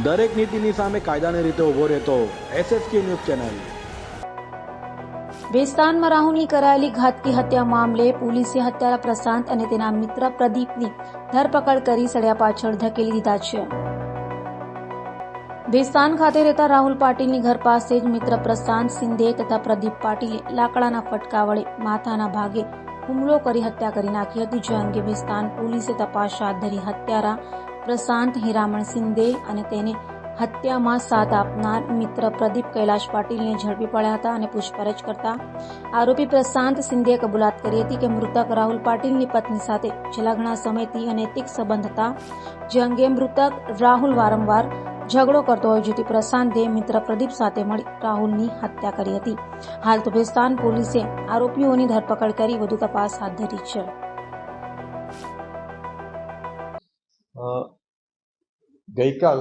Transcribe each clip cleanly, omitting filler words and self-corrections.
દરેક નીતિની સામે કાયદાની રીતે ઊભો રહેતો SSK ન્યૂઝ ચેનલ। વેસ્તાનમાં રાહુલની કરાયેલી ઘાતકી હત્યા મામલે પોલીસે હત્યારા પ્રશાંત અને તેના મિત્ર પ્રદીપની ધરપકડ કરી સળિયા પાછળ ધકેલી દીધા છે। વેસ્તાન ખાતે રહેતા રાહુલ પાટીલની ઘર પાસે જ મિત્ર પ્રશાંત સિંધે તથા પ્રદીપ પાટીલે લાકડાના ફટકા વડે માથાના ભાગે હુમલો કરી હત્યા કરી નાખી હતી, જે અંગે વેસ્તાન પોલીસે તપાસ હાથ ધરી હત્યારા પ્રશાંત હીરામણ સિંધે અને તેને હત્યામાં સાથ આપનાર મિત્ર પ્રદીપ કૈલાશ પાટીલને ઝડપી પડ્યા હતા અને પૂછપરછ કરતા આરોપી પ્રશાંત સિંધેએ કબૂલાત કરી હતી કે મૃતક રાહુલ પાટીલની પત્ની સાથે છેલ્લા ઘણા સમયથી અનૈતિક સંબંધ હતા, જે અંગે મૃતક રાહુલ વારંવાર ઝઘડો કરતો હોય, જેથી પ્રશાંતે મિત્ર પ્રદીપ સાથે મળી રાહુલની હત્યા કરી હતી। હાલ તો વેસ્તાન પોલીસે આરોપીઓની ધરપકડ કરી વધુ તપાસ હાથ ધરી છે। ગઈકાલ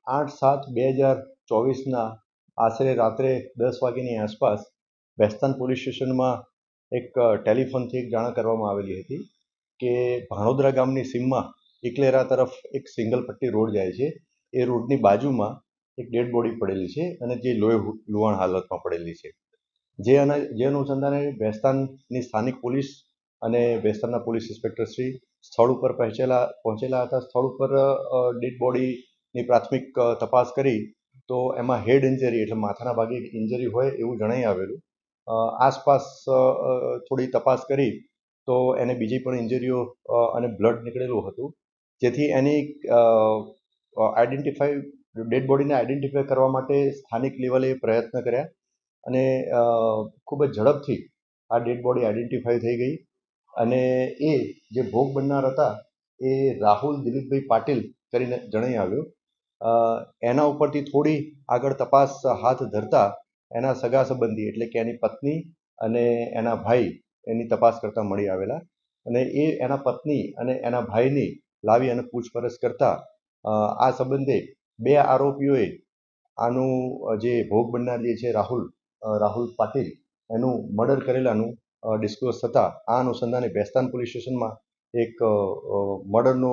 8/7/2024 આશરે રાત્રે 10 વાગ્યાની આસપાસ વેસ્તાન પોલીસ સ્ટેશનમાં એક ટેલિફોનથી એક જાણ કરવામાં આવેલી હતી કે ભાણોદરા ગામની સીમમાં ઇકલેરા તરફ એક સિંગલ પટ્ટી રોડ જાય છે, એ રોડની બાજુમાં એક ડેડ બોડી પડેલી છે અને જે લુહાણ હાલતમાં પડેલી છે। જે અનુસંધાને વેસ્તાનની સ્થાનિક પોલીસ અને વેસ્તાનના પોલીસ ઇન્સ્પેક્ટર શ્રી સ્થળ ઉપર પહોંચેલા હતા। સ્થળ ઉપર ડેડ બોડીની પ્રાથમિક તપાસ કરી તો એમાં હેડ ઇન્જરી એટલે માથાના ભાગે ઇન્જરી હોય એવું જણાઈ આવેલું। આસપાસ થોડી તપાસ કરી તો એને બીજી પણ ઇન્જરીઓ અને બ્લડ નીકળેલું હતું, જેથી એની ડેડ બોડીને આઈડેન્ટિફાઈ કરવા માટે સ્થાનિક લેવલે પ્રયત્ન કર્યા અને ખૂબ જ ઝડપથી આ ડેડ બોડી આઈડેન્ટિફાઈ થઈ ગઈ અને એ જે ભોગ બનનાર હતા એ રાહુલ દિલીપભાઈ પાટીલ કરીને જણાઈ આવ્યું। એના ઉપરથી થોડી આગળ તપાસ હાથ ધરતા એના સગા સંબંધી એટલે કે એની પત્ની અને એના ભાઈ એની તપાસ કરતા મળી આવેલા અને એ એના પત્ની અને એના ભાઈની લાવી અને પૂછપરછ કરતા આ સંબંધે બે આરોપીઓએ આનું જે ભોગ બનનાર જે છે રાહુલ પાટીલ એનું મર્ડર કરેલાનું ડિસ્ક્લોઝ થતાં આ અનુસંધાને વેસ્તાન પોલીસ સ્ટેશનમાં એક મર્ડરનો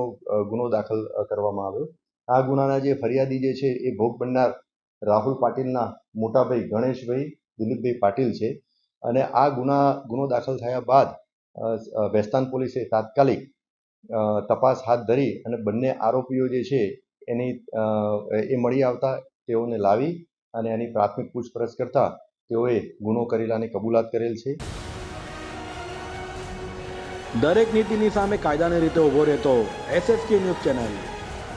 ગુનો દાખલ કરવામાં આવ્યો। આ ગુનાના જે ફરિયાદી જે છે એ ભોગ બનનાર રાહુલ પાટીલના મોટાભાઈ ગણેશભાઈ દિલીપભાઈ પાટીલ છે અને આ ગુનો દાખલ થયા બાદ વેસ્તાન પોલીસે તાત્કાલિક તપાસ હાથ ધરી અને બંને આરોપીઓ જે છે એ મળી આવતા તેઓને લાવી અને એની પ્રાથમિક પૂછપરછ કરતા તેઓએ ગુનો કરેલાની કબૂલાત કરેલ છે। દરેક નીતિની સામે કાયદાની રીતે ઊભો રહેતો SSK ન્યૂઝ ચેનલ।